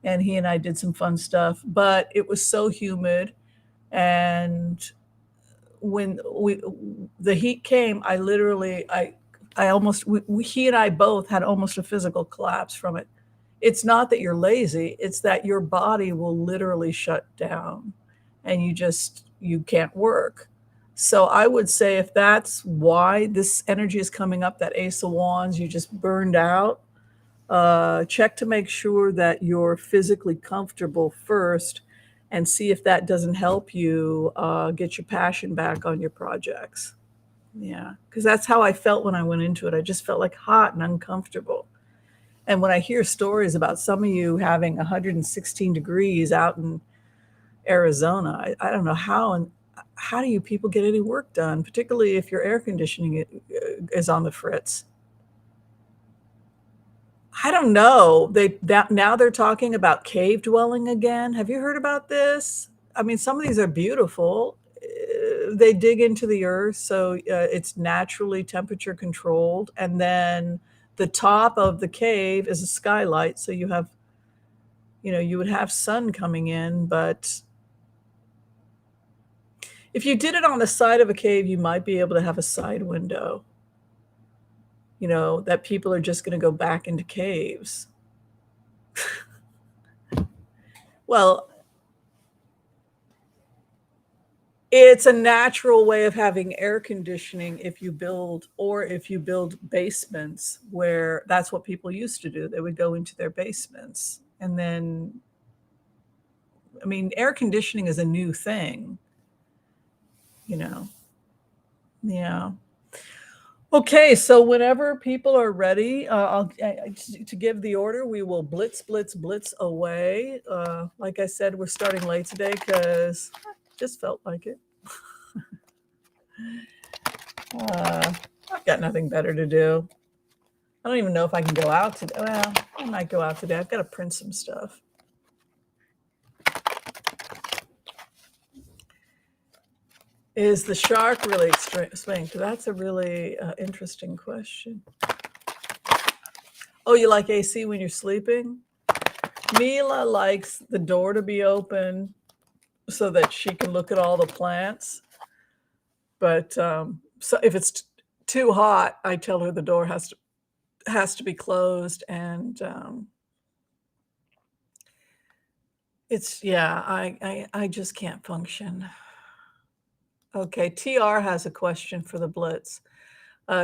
and he and I did some fun stuff, but it was so humid. And when the heat came, I literally, he and I both had almost a physical collapse from it. It's not that you're lazy, it's that your body will literally shut down and you can't work. So I would say if that's why this energy is coming up, that Ace of Wands, you just burned out, check to make sure that you're physically comfortable first and see if that doesn't help you get your passion back on your projects. Yeah, because that's how I felt when I went into it. I just felt like hot and uncomfortable. And when I hear stories about some of you having 116 degrees out in Arizona, I don't know how do you people get any work done, particularly if your air conditioning is on the fritz? I don't know. Now they're talking about cave dwelling again. Have you heard about this? I mean, some of these are beautiful. They dig into the earth, so it's naturally temperature controlled, and then the top of the cave is a skylight, so you would have sun coming in, but if you did it on the side of a cave, you might be able to have a side window, that people are just going to go back into caves. Well, it's a natural way of having air conditioning if you build basements, where that's what people used to do. They would go into their basements. And then, I mean, air conditioning is a new thing, Yeah. Okay, so whenever people are ready, to give the order, we will blitz away. Like I said, we're starting late today because I just felt like it. I've got nothing better to do. I don't even know if I can go out today. Well, I might go out today. I've got to print some stuff. Is the shark really extinct? That's a really interesting question. Oh, you like AC when you're sleeping? Mila likes the door to be open so that she can look at all the plants. But so if it's too hot, I tell her the door has to be closed. And I just can't function. Okay, TR has a question for the Blitz.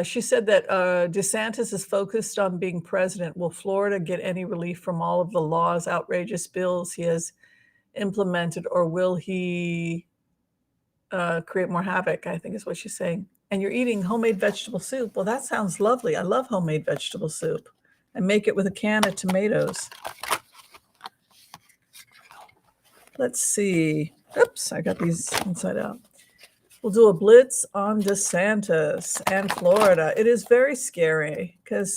She said that Desantis is focused on being president. Will Florida get any relief from all of the laws, outrageous bills he has implemented, or will he create more havoc? I think is what she's saying. And you're eating homemade vegetable soup. Well, that sounds lovely. I love homemade vegetable soup. I make it with a can of tomatoes. Let's see. Oops, I got these inside out. We'll do a Blitz on Desantis and Florida. It is very scary because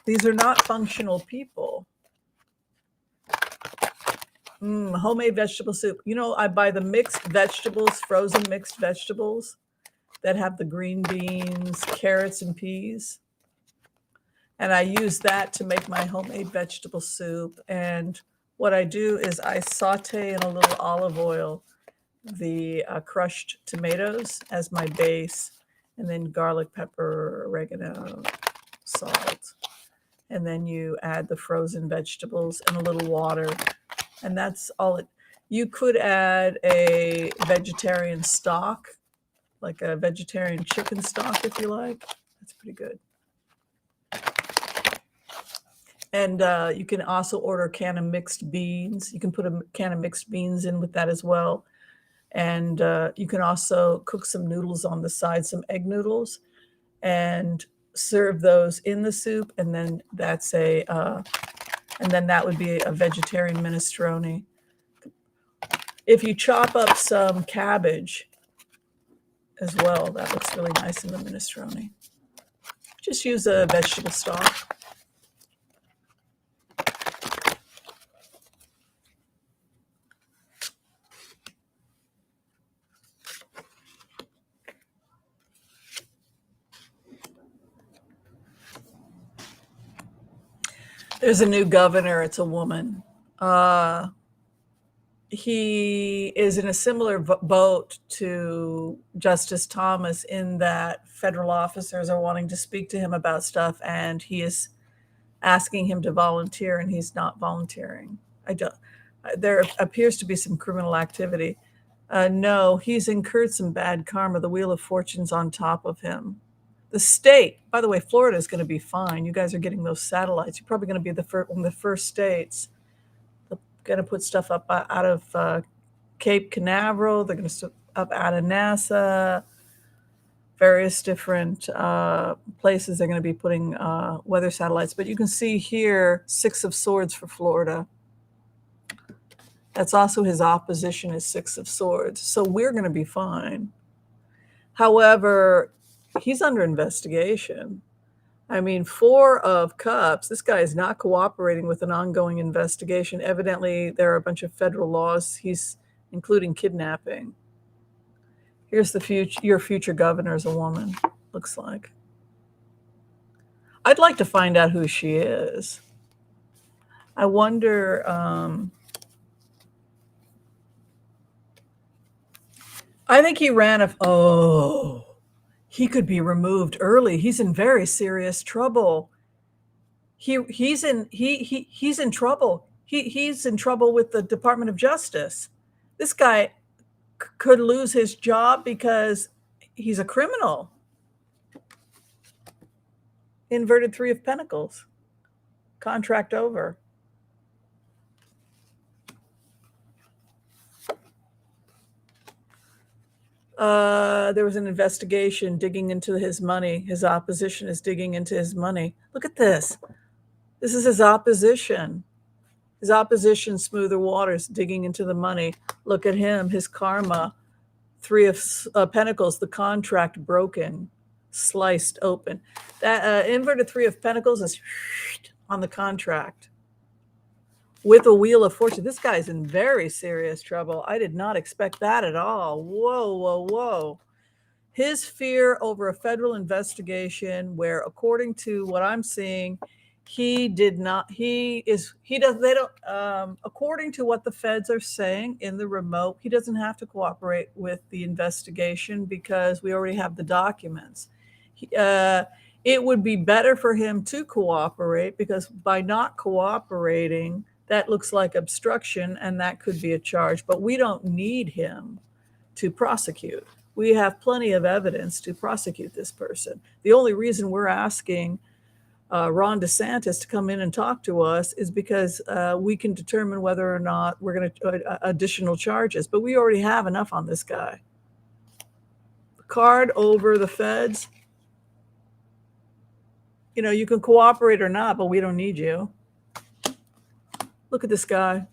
these are not functional people. Homemade vegetable soup. You know, I buy the mixed vegetables, frozen mixed vegetables that have the green beans, carrots, and peas. And I use that to make my homemade vegetable soup. And what I do is I saute in a little olive oil the crushed tomatoes as my base, and then garlic, pepper, oregano, salt. And then you add the frozen vegetables and a little water. And that's all it. You could add a vegetarian stock, like a vegetarian chicken stock if you like. That's pretty good. And you can also order a can of mixed beans. You can put a can of mixed beans in with that as well. And you can also cook some noodles on the side, some egg noodles, and serve those in the soup. And then that's and then that would be a vegetarian minestrone. If you chop up some cabbage as well, that looks really nice in the minestrone. Just use a vegetable stock. There's a new governor. It's a woman. He is in a similar boat to Justice Thomas in that federal officers are wanting to speak to him about stuff, and he is asking him to volunteer, and he's not volunteering. There appears to be some criminal activity. No, he's incurred some bad karma. The Wheel of Fortune's on top of him. The state, by the way, Florida is going to be fine. You guys are getting those satellites. You're probably going to be one of the first states. They're going to put stuff up out of Cape Canaveral. They're going to up out of NASA. Various different places they're going to be putting weather satellites. But you can see here, 6 of Swords for Florida. That's also his opposition is 6 of Swords. So we're going to be fine. However, he's under investigation. I mean, 4 of Cups, this guy is not cooperating with an ongoing investigation. Evidently, there are a bunch of federal laws, including kidnapping. Here's your future governor is a woman, looks like. I'd like to find out who she is. I wonder, I think he ran he could be removed early. He's in very serious trouble. He's in trouble. He's in trouble with the Department of Justice. This guy could lose his job because he's a criminal. Inverted 3 of Pentacles. Contract over. There was an investigation digging into his money. His opposition is digging into his money. Look at this. This is his opposition. His opposition, Smoother Waters, digging into the money. Look at him, his karma. 3 of Pentacles, the contract broken, sliced open. That inverted 3 of Pentacles is on the contract. With a Wheel of Fortune. This guy's in very serious trouble. I did not expect that at all. Whoa, whoa, whoa. His fear over a federal investigation where, according to what I'm seeing, according to what the feds are saying in the remote, he doesn't have to cooperate with the investigation because we already have the documents. It would be better for him to cooperate because by not cooperating, that looks like obstruction, and that could be a charge. But we don't need him to prosecute. We have plenty of evidence to prosecute this person. The only reason we're asking Ron DeSantis to come in and talk to us is because we can determine whether or not we're going to additional charges. But we already have enough on this guy. Card over the feds. You know, you can cooperate or not, but we don't need you. Look at this guy.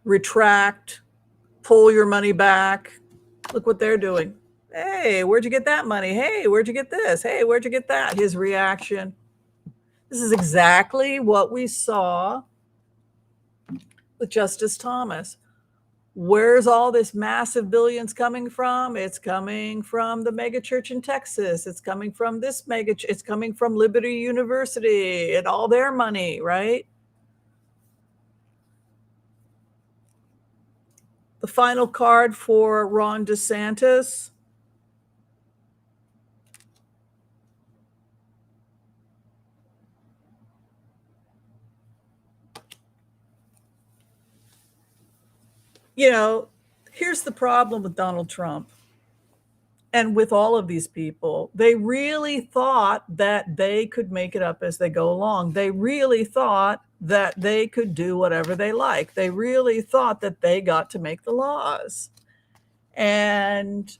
Retract, pull your money back. Look what they're doing. Hey, where'd you get that money? Hey, where'd you get this? Hey, where'd you get that? His reaction. This is exactly what we saw with Justice Thomas. Where's all this massive billions coming from? It's coming from the mega church in Texas. It's coming from this it's coming from Liberty University and all their money, right? The final card for Ron DeSantis. You know, here's the problem with Donald Trump and with all of these people. They really thought that they could make it up as they go along. They really thought that they could do whatever they like. They really thought that they got to make the laws. And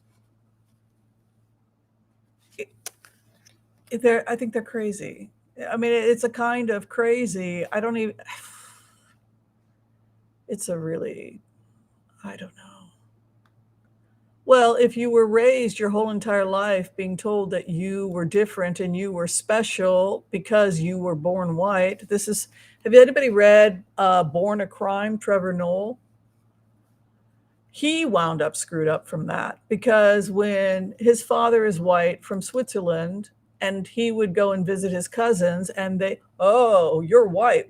I think they're crazy. I mean, it's a kind of crazy. I don't even, it's a really, I don't know. Well, if you were raised your whole entire life being told that you were different and you were special because you were born white, have anybody read Born a Crime, Trevor Noah? He wound up screwed up from that because when his father is white from Switzerland and he would go and visit his cousins and oh, you're white.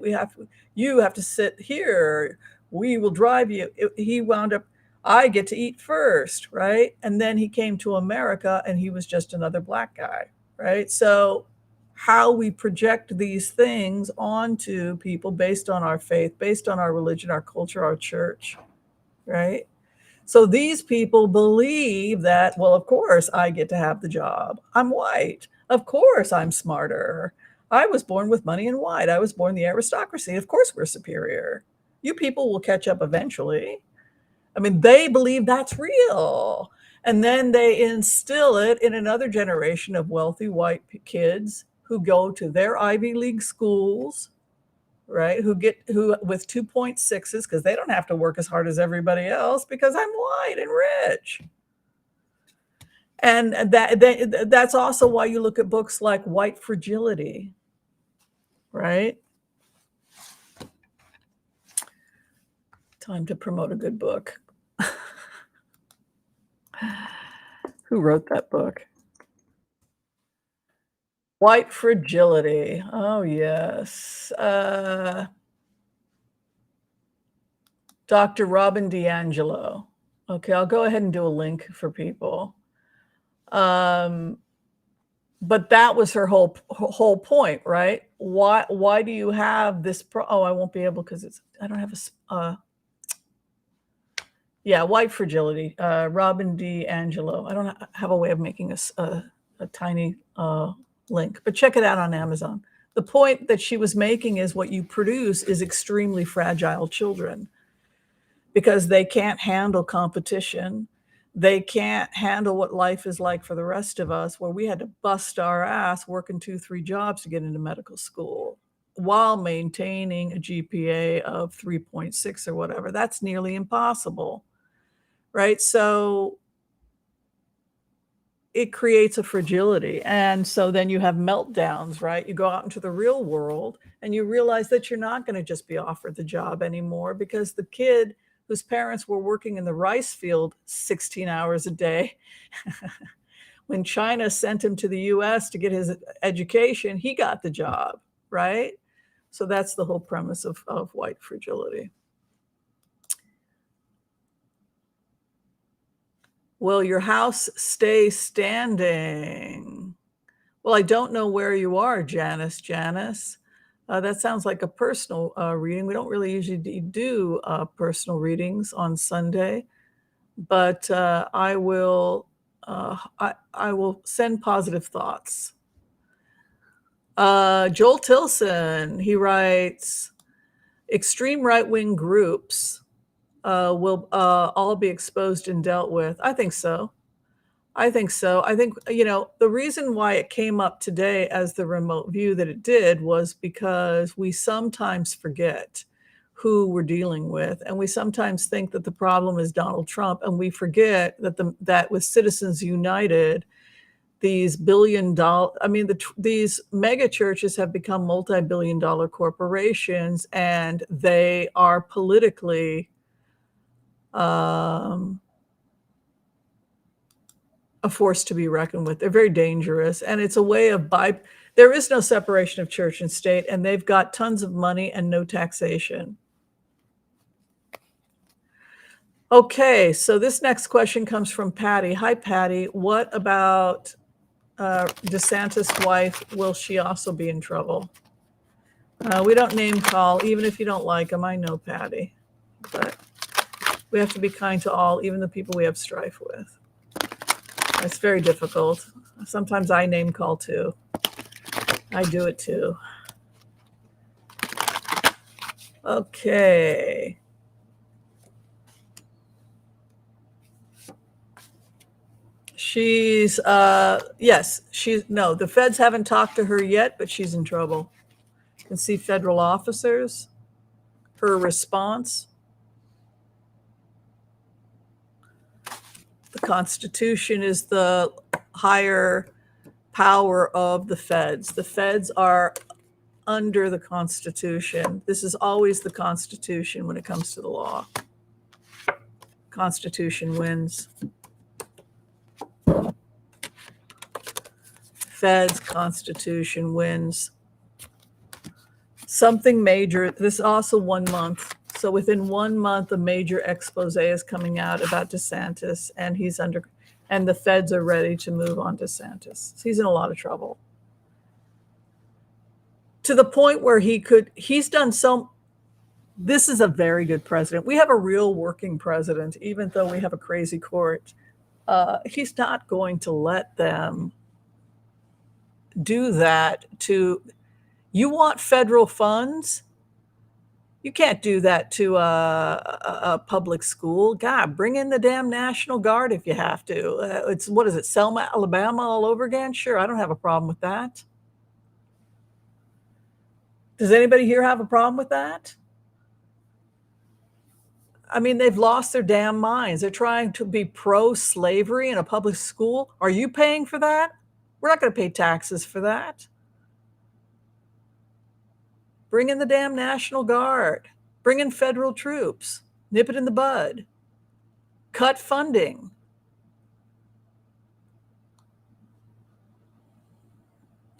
You have to sit here. We will drive you. He wound up, I get to eat first, right? And then he came to America and he was just another black guy, right? So how we project these things onto people based on our faith, based on our religion, our culture, our church, right? So these people believe that, well, of course I get to have the job. I'm white. Of course I'm smarter. I was born with money and white. I was born the aristocracy. Of course we're superior. You people will catch up eventually. I mean, they believe that's real. And then they instill it in another generation of wealthy white kids who go to their Ivy League schools, right? Who with 2.6s because they don't have to work as hard as everybody else because I'm white and rich. And that's also why you look at books like White Fragility, right? Time to promote a good book. Who wrote that book? White Fragility. Oh, yes. Dr. Robin DiAngelo. Okay, I'll go ahead and do a link for people. But that was her whole point, right? Why do you have this? Oh, I won't be able because I don't have yeah, White Fragility. Robin DiAngelo. I don't have a way of making a tiny link, but check it out on Amazon. The point that she was making is what you produce is extremely fragile children because they can't handle competition. They can't handle what life is like for the rest of us, where we had to bust our ass working 2-3 jobs to get into medical school while maintaining a GPA of 3.6 or whatever. That's nearly impossible, right? So it creates a fragility. And so then you have meltdowns, right? You go out into the real world and you realize that you're not going to just be offered the job anymore because the kid whose parents were working in the rice field 16 hours a day, when China sent him to the US to get his education, he got the job, right? So that's the whole premise of White Fragility. Will your house stay standing? Well, I don't know where you are, Janice. Janice, that sounds like a personal reading. We don't really usually do personal readings on Sunday, but I will send positive thoughts. Joel Tilson, he writes, extreme right-wing groups will all be exposed and dealt with. I think so. I think so. I think, the reason why it came up today as the remote view that it did was because we sometimes forget who we're dealing with. And we sometimes think that the problem is Donald Trump. And we forget that with Citizens United, these these mega churches have become multi-billion-dollar corporations, and they are politically a force to be reckoned with. They're very dangerous, and it's a way of there is no separation of church and state, and they've got tons of money and no taxation. Okay, so this next question comes from Patty. Hi, Patty. What about DeSantis' wife? Will she also be in trouble? We don't name call, even if you don't like them. I know, Patty, but we have to be kind to all, even the people we have strife with. It's very difficult. Sometimes I name call too. I do it too. Okay. She's no, the feds haven't talked to her yet, but she's in trouble. You can see federal officers, her response. The Constitution is the higher power of the feds. The feds are under the Constitution. This is always the Constitution when it comes to the law. Constitution wins. Feds, Constitution wins. Something major. This is also 1 month. So within 1 month, a major expose is coming out about DeSantis, and and the feds are ready to move on DeSantis. So he's in a lot of trouble. To the point where this is a very good president. We have a real working president, even though we have a crazy court. He's not going to let them do that you want federal funds? You can't do that to a public school. God, bring in the damn National Guard if you have to. What is it, Selma, Alabama all over again? Sure, I don't have a problem with that. Does anybody here have a problem with that? I mean, they've lost their damn minds. They're trying to be pro-slavery in a public school. Are you paying for that? We're not going to pay taxes for that. Bring in the damn National Guard. Bring in federal troops. Nip it in the bud. Cut funding.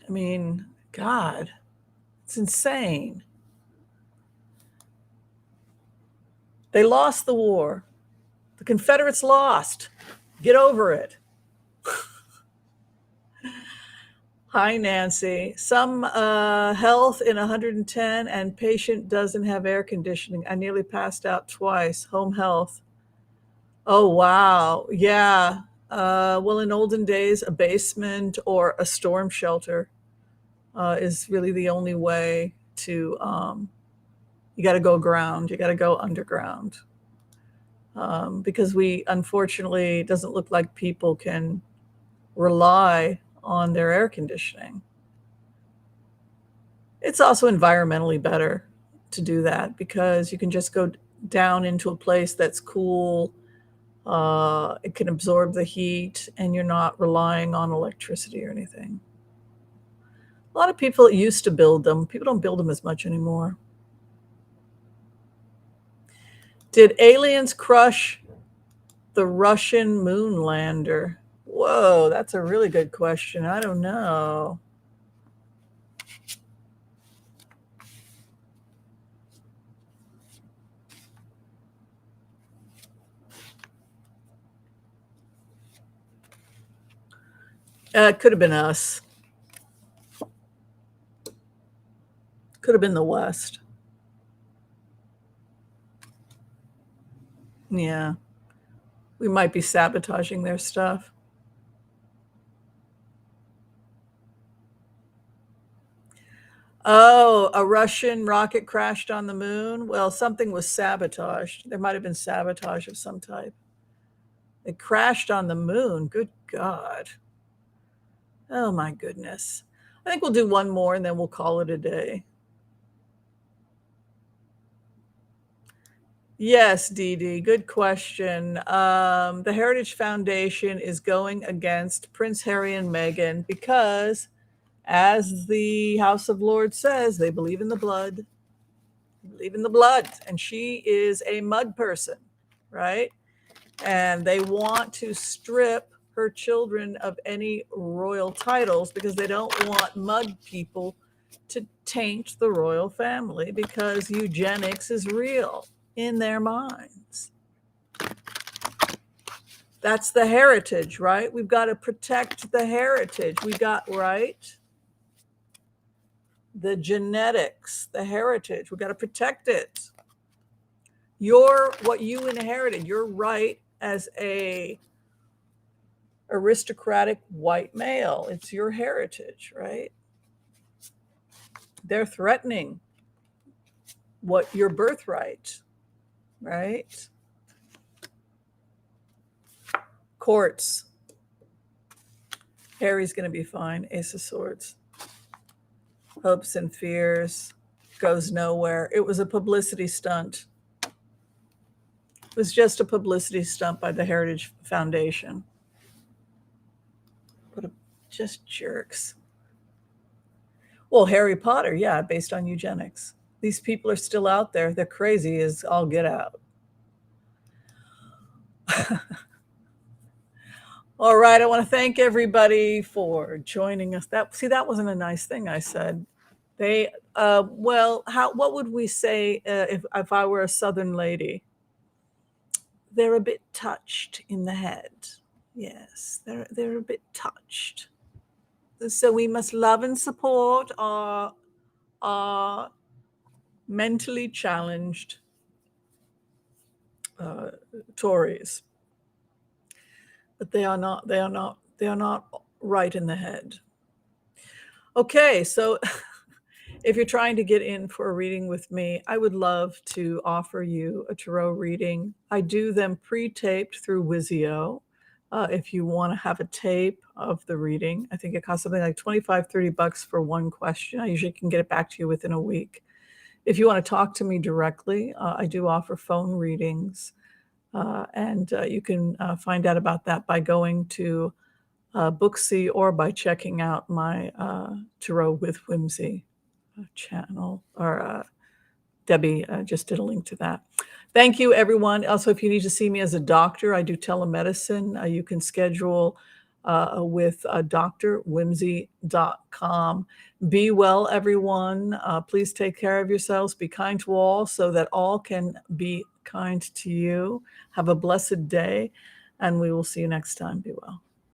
I mean, God, it's insane. They lost the war. The Confederates lost. Get over it. Hi, Nancy. Some health in 110 and patient doesn't have air conditioning. I nearly passed out twice. Home health. Oh, wow. Yeah. Well, in olden days, a basement or a storm shelter is really the only way to, you got to go ground. You got to go underground. Because unfortunately, it doesn't look like people can rely on their air conditioning. It's also environmentally better to do that because you can just go down into a place that's cool. It can absorb the heat and you're not relying on electricity or anything. A lot of people used to build them. People don't build them as much anymore. Did aliens crush the Russian moon lander? Whoa, that's a really good question. I don't know. It could have been us. Could have been the West. Yeah. We might be sabotaging their stuff. Oh, a Russian rocket crashed on the moon? Well, something was sabotaged. There might have been sabotage of some type. It crashed on the moon. Good God. Oh, my goodness. I think we'll do one more and then we'll call it a day. Yes, Dee Dee, good question. The Heritage Foundation is going against Prince Harry and Meghan because, as the House of Lords says, they believe in the blood. They believe in the blood. And she is a mud person, right? And they want to strip her children of any royal titles because they don't want mud people to taint the royal family because eugenics is real in their minds. That's the heritage, right? We've got to protect the heritage. We got, right? The genetics, the heritage. We've got to protect it. What you inherited, your right as a aristocratic white male. It's your heritage, right? They're threatening what your birthright, right? Courts. Harry's going to be fine. Ace of Swords. Hopes and fears. Goes nowhere. It was a publicity stunt. It was just a publicity stunt by the Heritage Foundation. Just jerks. Well, Harry Potter, yeah, based on eugenics. These people are still out there. They're crazy as all get out. All right, I want to thank everybody for joining us. That wasn't a nice thing I said. What would we say if I were a Southern lady? They're a bit touched in the head. Yes, they're a bit touched. So we must love and support our mentally challenged Tories, but they are not right in the head. Okay, so if you're trying to get in for a reading with me, I would love to offer you a tarot reading. I do them pre-taped through Wizio. If you want to have a tape of the reading, I think it costs something like $25-$30 for one question. I usually can get it back to you within a week. If you want to talk to me directly, I do offer phone readings. And you can find out about that by going to Booksy or by checking out my Tarot with Whimsy channel, or Debbie just did a link to that. Thank you, everyone. Also, if you need to see me as a doctor, I do telemedicine. You can schedule with drwhimsy.com. Be well, everyone. Please take care of yourselves. Be kind to all so that all can be kind to you. Have a blessed day, and we will see you next time. Be well.